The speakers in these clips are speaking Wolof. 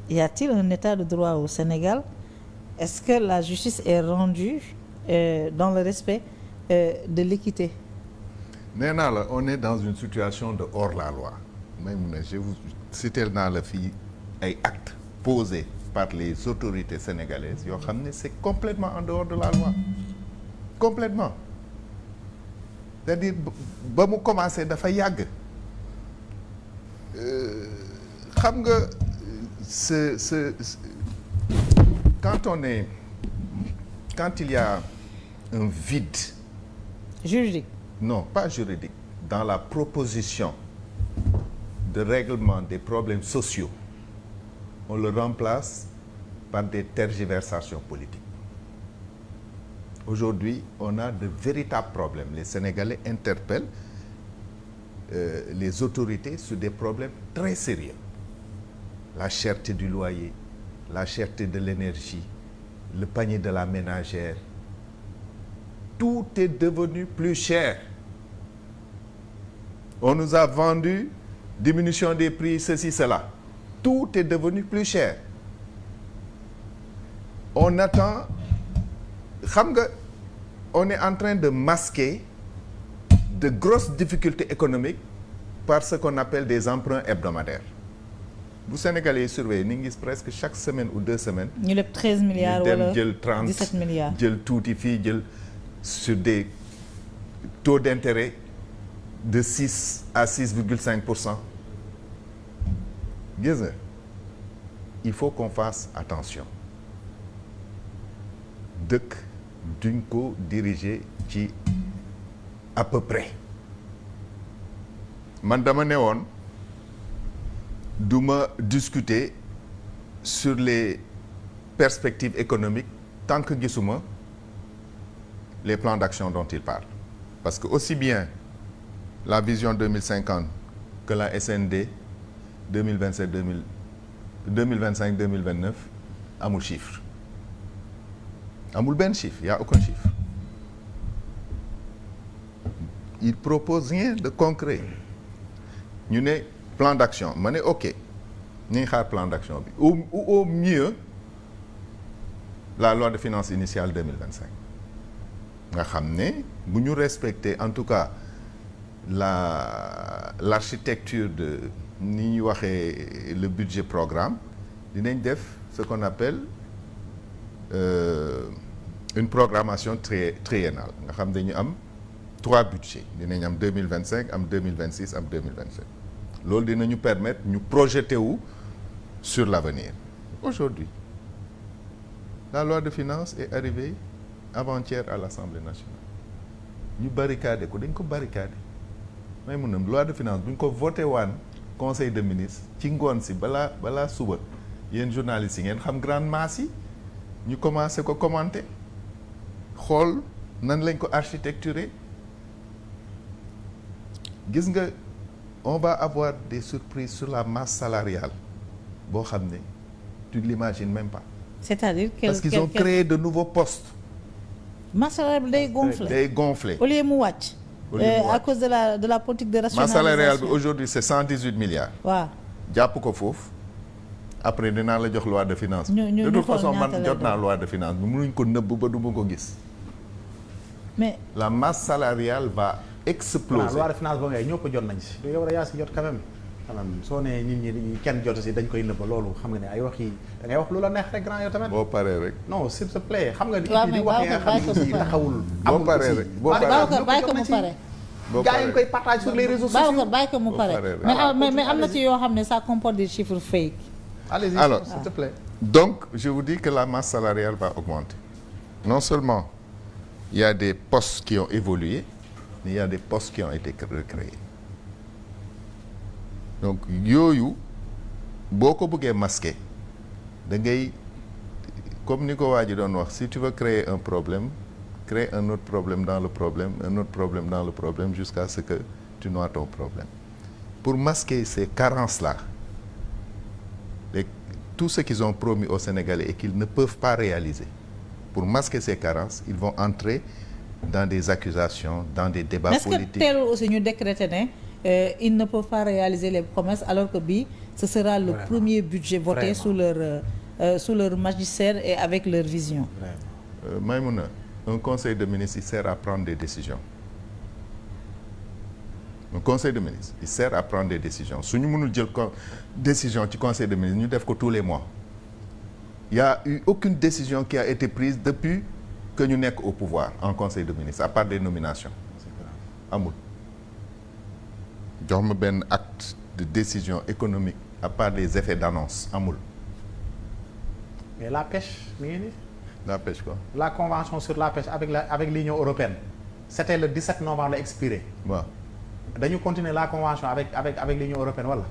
y a-t-il un état de droit au Sénégal? Est-ce que la justice est rendue dans le respect de l'équité? nee naa la on est dans une situation de hors la loi même na je vous citer naa la fii ay actes posés par les autorités sénégalaises yoo xam ne c'est complètement en dehors de la loi complètement c'est-à-dire ba mu commencé dafa yàgg xam nga quand il y a un vide Juridique. Non, pas juridique. Dans la proposition de règlement des problèmes sociaux, on le remplace par des tergiversations politiques. Aujourd'hui, on a de véritables problèmes. Les Sénégalais interpellent les autorités sur des problèmes très sérieux. La cherté du loyer, la cherté de l'énergie, le panier de la ménagère. Tout est devenu plus cher. On nous a vendu diminution des prix, ceci, cela. Tout est devenu plus cher. On attend, xam nga, on est en train de masquer de grosses difficultés économiques par ce qu'on appelle des emprunts hebdomadaires. Bu Sénégalais yi surveiller ni ngi gis presque chaque semaine ou 2 semaines. ñu leb 13 milliards wala 17 milliards jël tuuti fii jël sur des taux d'intérêt de 6 à 6,5%. Gis nga il faut qu'on fasse attention dëkk duñ ko diriger ci à peu près man dama ne woon du ma discuter sur les perspectives économiques tant que gisuma les plans d'action dont il parle parce que aussi bien la vision 2050 que la SND 2025-2029 amul chiffre amul benn chiffre il y a aucun chiffre il propose rien de concret ñu ne plan d'action ma ne ok ñu ngi xaar plan d'action bi ou au mieux la loi de finances initiale 2025 nga xam ne bu ñu respecter en tout cas l'architecture de ni ñuy waxee le budget programme dinañ def ce qu'on appelle une programmation triennale nga xam dañu am 3 budgets dinañ am 2025 am 2026 am 2027 loolu dinañu permettre ñu projeter wu sur l'avenir. Aujourd'hui la loi de finances est arrivée avant-hier à l'Assemblée nationale ñu barricadé ko dañ ko barricadé may mun am loi de finances bu ñu ko voté waan conseil de ministres ci ngoon si balaa suba yéen journalistes yi ngeen xam grande masse yi ñu commencé ko commenter xool nan lañ ko architecturer gis nga on va avoir des surprises sur la masse salariale boo xam ne tu l'imagines même pas. C'est-à-dire parce qu'ils ont créé de nouveaux postes. masse salariale bi day gonfler day gonfler au lieu mu wàcc. À cause de la politique de rationalisation. masse salariale bi aujourd'hui c'est 118 milliards. waaw jàpp ko foofu après dinaa la jox loi de finance. de toute façon man jot naa loi de finance bi mënuñ ko nëbb ba du ma ko gis. mais la masse salariale va exploser. loi de finance boo ngay ñëpp jot nañ si. yow yaa si jot quand même. soo nee nit ñi kenn jot si dañ koy nëbb loolu xam nga ne ay wax yi da ngay wax lu la neex rek grand yow tamit. boo paree rek. non s'il te plaît xam nga. waaw mais wax nga xam ne taxawul. boo paree rek boo paree bàyyi ko mu pare. gars yi koy partage sur les réseaux sociaux. bàyyi ko mu pare mais am na ci yoo xam ne ça comporte des chiffres fake. Allez-y, alors s'il te plaît. Donc je vous dis que la masse salariale va augmenter. Non seulement il y a des postes qui ont évolué, mais il y a des postes qui ont été recréés. Donc yooyu boo ko bëggee masquer da ngay comme ni ko waa ji doon wax si tu veux créer un problème crée un autre problème dans le problème un autre problème dans le problème jusqu'à ce que tu noies ton problème. Pour masquer ces carences-là, tout ce qu'ils ont promis aux Sénégalais et qu'ils ne peuvent pas réaliser, pour masquer ces carences, ils vont entrer dans des accusations, dans des débats politiques. Est-ce que teelul aussi ñu décréter ne ils ne peuvent pas réaliser les promesses alors que bii ce sera le premier budget voté sous leur magistère et avec leur vision. Maïmouna, un conseil de ministre il sert à prendre des décisions. Un conseil de ministre il sert à prendre des décisions su ñu mënul jël décision ci conseil de ministre ñu def ko tous les mois. Il y a eu aucune décision qui a été prise depuis que ñu nekk au pouvoir en conseil de ministre à part des nominations. amul jox ma benn acte de décision économique à part des effets d'annonce amul. mais la pêche mi ngi nii. La pêche quoi. La convention sur la pêche avec l'Union européenne c'était le 17 novembre la expiré. waaw dañu continuer la convention avec l'Union européenne wala.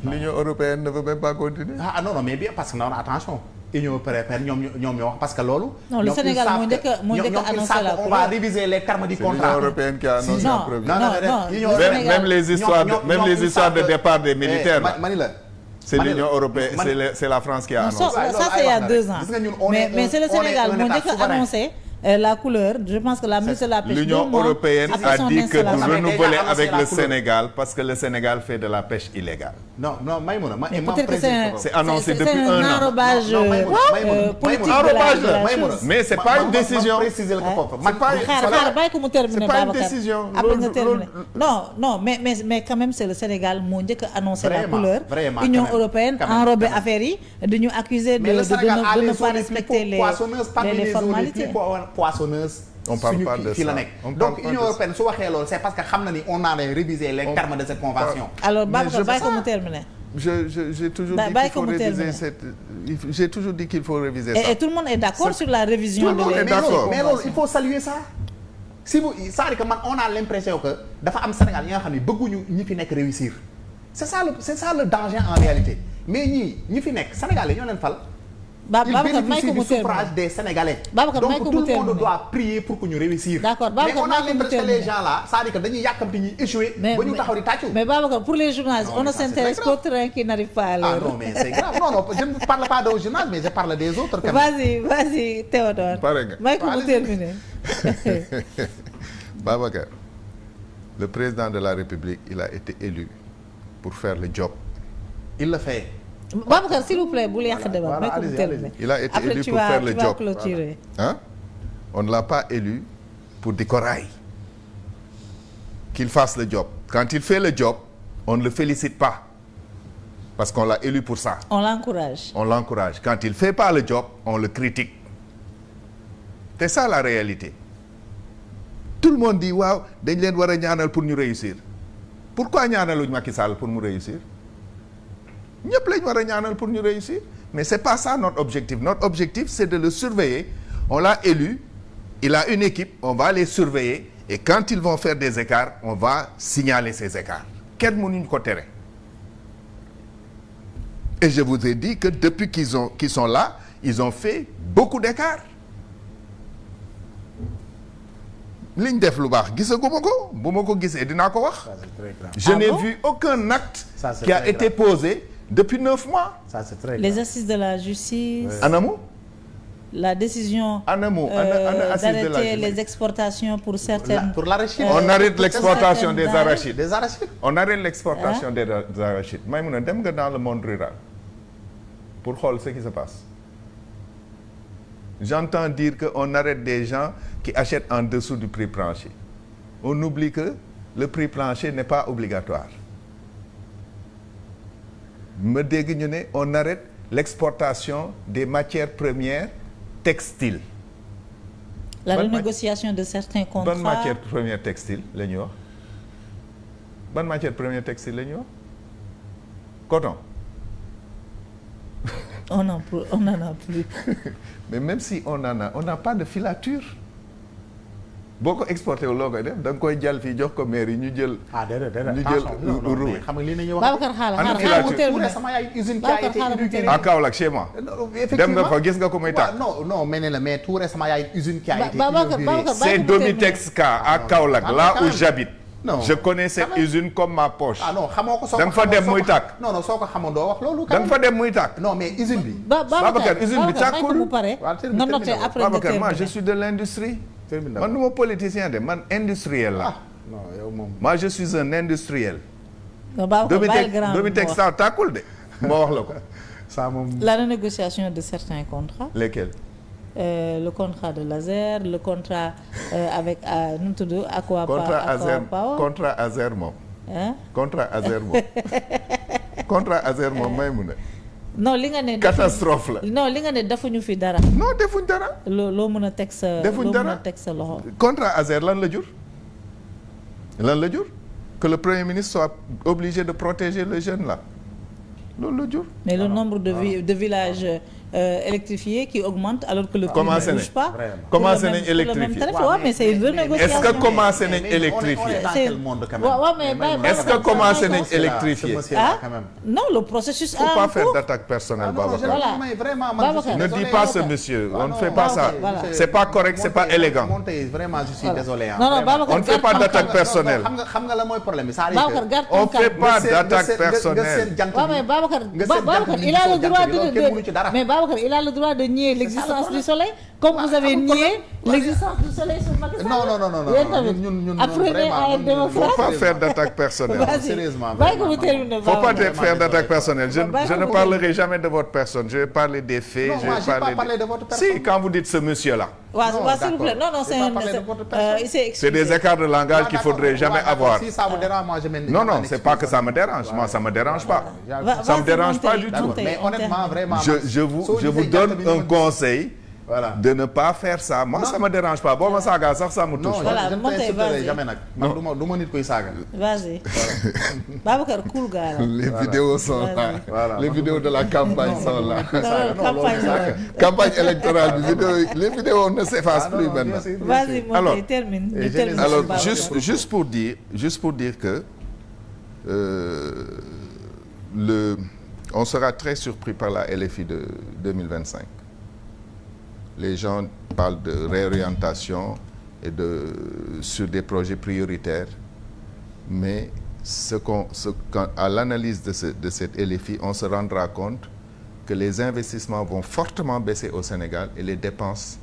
L'Union européenne ne veut même pas continuer. Ah non mais bien parce que non attention. Union européenne ñoom ñoo wax parce que loolu. non le Sénégal moo njëkk a annoncé la on va réviser les termes du contrat. C'est l'Union européenne qui a annoncé en premier. Non, même les histoires de départ des militaires. mani la. C'est l'Union européenne, c'est la France qui a annoncé. Ça c'est il y a 2 ans. Mais c'est le Sénégal moo njëkk a annoncé la couleur. Je pense que la ministre de la pêche. L'Union européenne a dit que nous renouveler avec le Sénégal parce que le Sénégal fait de la pêche illégale. Non Maïmouna c'est annoncé depuis un an. C'est un enrobage politique de la chose. Mais c'est pas une décision. xaar bàyyi ko mu terminer c'est pas une Babacar. décision. Après nga terminer. Non mais quand même c'est le Sénégal moo njëkk a annoncé la couleur. Union européenne enrobé affaire yi dañu accuser de ne pas respecter les formalités. Poissonneuse. On parle pas de ça. Donc Union européenne su waxee loolu c'est parce que xam na ni on a révisé les termes de cette convention. Alors Babacar bàyyi ko mu terminer. J'ai toujours dit qu'il faut réviser j'ai toujours dit qu'il faut réviser ça. Et tout le monde est d'accord sur la révision de les. Mais loolu il faut saluer ça. Si vous c'est-à-dire que man on a l'impression que dafa am Sénégal yi nga xam ne bëgguñu ñi fi nekk réussir. C'est ça le danger en réalité mais ñi fi nekk Sénégal yi ñoo leen fal. Babacar may ko mu terminer. du suffrage des Sénégalais. Babacar may ko mu donc tout le monde terminer. doit prier pour que ñu réussir. D'accord mais Babacar on a l'impression que les gens là c'est-à-dire que dañuy yàkkamti ñuy échouer. ba ñu taxaw di tàccu. mais Babacar pour les journalistes on ne s'intéresse qu'au train qui n'arrive pas à l'heure. Ah non mais c'est grave non je ne parle pas des journalistes mais je parle des autres. Vas-y Théodore. pare nga may ko mu terminer. Babacar le président de la République il a été élu pour faire le job. Il le fait. Babacar s'il vous plaît bul yàq débat may ko mu terminer. Il a été élu pour faire le job. Après tu vas clôturer. Hein? On ne l'a pas élu pour di ko raay. Qu'il fasse le job. Quand il fait le job, on ne le félicite pas. Parce qu'on l'a élu pour ça. On l'encourage. On l'encourage. Quand il fait pas le job, on le critique. C'est ça la réalité. Tout le monde dit waaw dañ leen war a ñaanal pour ñu réussir. Pourquoi ñaanaluñ Macky Sall pour mu réussir? ñëpp lañ war a ñaanal pour ñu réussir. Mais c'est pas ça notre objectif. Notre objectif c'est de le surveiller. On l'a élu. Il a une équipe. On va les surveiller. Et quand ils vont faire des écarts, on va signaler ces écarts. Kenn mënuñ ko tere. Et je vous ai dit que depuis qu'ils sont là, ils ont fait beaucoup d'écarts. liñ def lu baax gisaguma ko bu ma ko gisee dinaa ko wax. Je n'ai vu aucun acte qui a été posé depuis 9 mois. Ça c'est très grave. Les assises de la justice. Anamu. La décision d'arrêter les exportations pour certaines. Pour l'arachide. On arrête l'exportation des arachides. Des arachides. On arrête l'exportation des arachides. Maïmouna dem nga dans le monde rural pour xool ce qui se passe. J'entends dire que on arrête des gens qui achètent en dessous du prix plancher. On oublie que le prix plancher n'est pas obligatoire. Me dégg ñu ne on arrête l'exportation des matières premières textiles. La renégociation de certains contrats. Ban matière première textile la ñuy wax. Ban matière première textile la ñuy wax. Coton. On n'en a plus. Mais même si on en a, on n'a pas de filature. boo ko exporté wu loo koy def da nga koy jàll fii jox ko maire yi ñu jël. déedéet ñu jël xam nga lii la ñuy wax. Babacar xaaral mu terminer. sama yaay usine qui a été inaugurée. à Kaolack chez moi. dem nga fa gis nga ko muy tàkk. non mais ne la mais tout récemment yaay usine qui a été Babacar inaugurée. C'est Domitex Ka à Kaolack là où j'habite. Non. Je connais cette usine comme ma poche. Ah non xamoo ko soo ko da nga fa dem muy tàkk. non soo ko xamoon doo wax loolu. da nga fa dem muy tàkk. non mais usine bi. Babacar usine bi tàkkul. nga noté après nga Babacar moi terminer. je suis de l'industrie. man du ma politicien de man industriel la. non yow moom. moi je suis un industriel. Domitec ça tàkkul de. moo wax la ko. ça moom. la renégociation de certains contrats. lesquels. Le contrat de Laser le contrat avec nu mu tudd Aqua Power. contrat Azer moom. contrat Azer moom may mu ne. non li nga ne. catastrophe la. non li nga ne defuñu fi dara. non defuñ dara. loo mën a teg sa. defuñ dara loo mën a teg sa loxo. contrat Azer lan la jur. que le premier ministre soit obligé de protéger les jeunes là loolu la jur. mais le nombre de villages électrifiés qui augmente alors que le prix ne bouge pas. commencé nañ électrifier waaw mais c'est une renégociation. est-ce que commencé nañ électrifier. est-ce que commencé nañ électrifier. non le processus a un cours. faut pas faire d'attaque personnelle Babacar. ne dis pas ce monsieur on ne fait pas ça. c'est pas correct c'est pas élégant. vraiment je suis désolé. non Babacar on ne fait pas d'attaque personnelle. xam nga la mooy problème bi. on fait pas d'attaque personnelle. Babacar il a le droit de mais Babacar il a le droit de nier l'existence du soleil comme vous avez nié l'existence du soleil sur Macky Sall. non apprenez à être démocrate. faut pas faire d'attaque personnelle. Sérieusement bàyyi ko mu terminer. faut pas faire d'attaque personnelle. je ne parlerai jamais de votre personne. je vais parler des faits. non moi j'ai pas parlé de votre personne. si quand vous dites ce monsieur là. waaw s'il vous plaît non c'est des écarts de langage qu'il faudrait jamais avoir. si ça vous dérange moi je m'excuse. non c'est pas que ça me dérange. moi ça me dérange pas. ça me dérange pas du tout. mais honnêtement vraiment. je vous donne un conseil. Voilà. De ne pas faire ça. Moi, ça me dérange pas. Boo ma saaga sax ça me touche. Non, voilà, je ne t'insulterai jamais nag. Man du ma nit koy saaga. Vas-y. Babacar cool gars là. Les vidéos sont là. Voilà. Les vidéos de la campagne sont là. Campagne électorale bi les vidéos ne s'effacent plus maintenant. Vas-y, Monté, termine. Alors juste pour dire que on sera très surpris par la LFI de 2025. Les gens parlent de réorientation et sur des projets prioritaires, mais à l'analyse de cette LFI, on se rendra compte que les investissements vont fortement baisser au Sénégal et les dépenses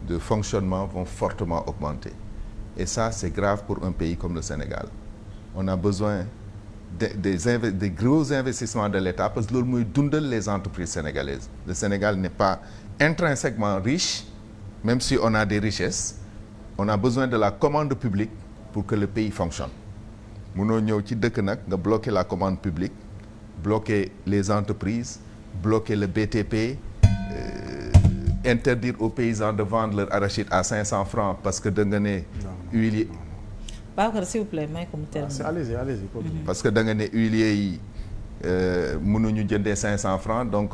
de fonctionnement vont fortement augmenter. Et ça, c'est grave pour un pays comme le Sénégal. On a besoin des gros investissements de l'État parce que loolu mooy dundal les entreprises sénégalaises. Le Sénégal n'est pas intrinsèquement riche, même si on a des richesses, on a besoin de la commande publique pour que le pays fonctionne. Munoo ñëw ci dëkk nag nga bloquer la commande publique, bloquer les entreprises, bloquer le BTP, interdire aux paysans de vendre leur arachide à 500 francs parce que da nga ne huilier. Babacar s'il vous plaît may ko mu terminer. Allez-y. Parce que da nga ne huilier yi mënuñu jëndee 500 francs donc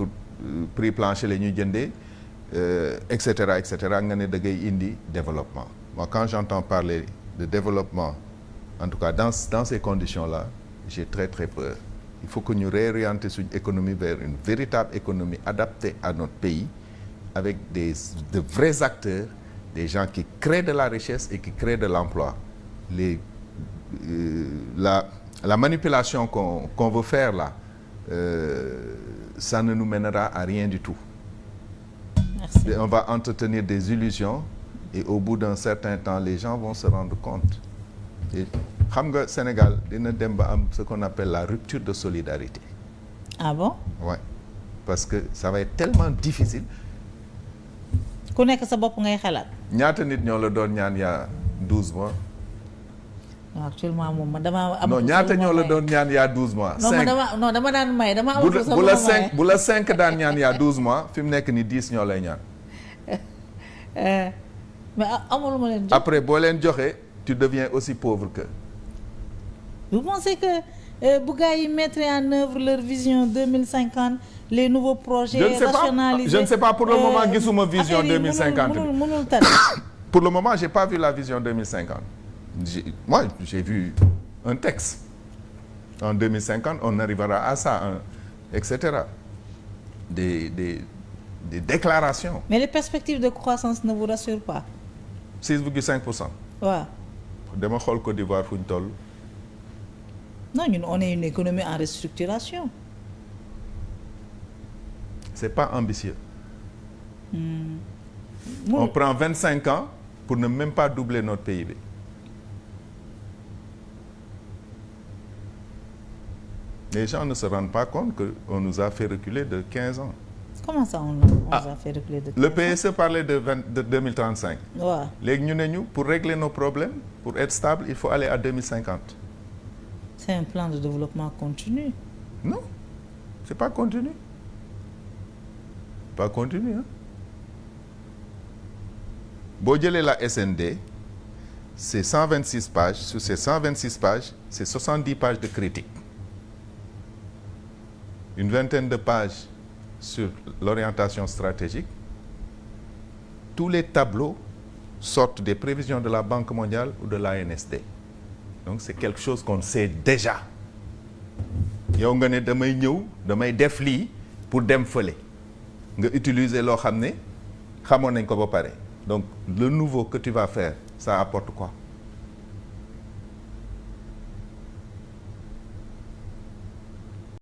prix plancher la ñuy jëndee. Et cetera nga ne da ngay indi développement. Moi quand j'entends parler de développement en tout cas dans ces conditions-là j'ai très très peur. Il faut que ñu réorienter suñu économie vers une véritable économie adaptée à notre pays avec de vrais acteurs, des gens qui créent de la richesse et qui créent de l'emploi. La manipulation qu'on veut faire là ça ne nous mènera à rien du tout. Merci. On va entretenir des illusions et au bout d'un certain temps les gens vont se rendre compte. Et xam nga Sénégal dina dem ba am ce qu'on appelle la rupture de solidarité. Ah bon? Ouais. Parce que ça va être tellement difficile. Ku nekk sa bopp ngay xalaat. ñaata nit ñoo la doon ñaan yaa 12 mois. Non actuellement moom man damaa am. non ñaata ñoo la doon ñaan yaa 12 mois. 5 dama daan may dama am. bu la 5 daan ñaan yaa 12 mois fi mu nekk ni 10 ñoo lay ñaan. mais amul ma leen jox. après boo leen joxee tu deviens aussi pauvre que. Vous pensez que bu gars yi mettre en œuvre leur vision 2050 les nouveaux projets rationalisés. Je ne sais pas pour le moment gisuma vision 2050 mënul tane. Pour le moment j'ai pas vu la vision 2050. J'ai vu un texte. En 2050 on arrivera à ça etc. Des déclarations. Mais les perspectives de croissance ne vous rassurent pas. 6,5%. waaw. dama xool Côte d'Ivoire fu ñu toll. Non ñun on est une économie en restructuration. C'est pas ambitieux. On prend 25 ans pour ne même pas doubler notre PIB. Les gens ne se rendent pas compte qu'on nous a fait reculer de 15 ans. Comment ça on nous a fait reculer de 15 ans? Le PSE parlait de 2035. Ouais. Léegi ñu ne ñu pour régler nos problèmes, pour être stable, il faut aller à 2050. C'est un plan de développement continu. Non, c'est pas continu. Pas continu, hein. Boo jëlee la SND, c'est 126 pages. Sur ces 126 pages, c'est 70 pages de critique. Une vingtaine de pages sur l'orientation stratégique. Tous les tableaux sortent des prévisions de la Banque mondiale ou de l'ANSD. Donc c'est quelque chose qu'on sait déjà. yow nga ne damay ñëw damay def lii pour dem fële nga utiliser loo xam ne xamoon nañ ko ba pare donc le nouveau que tu vas faire ça apporte quoi?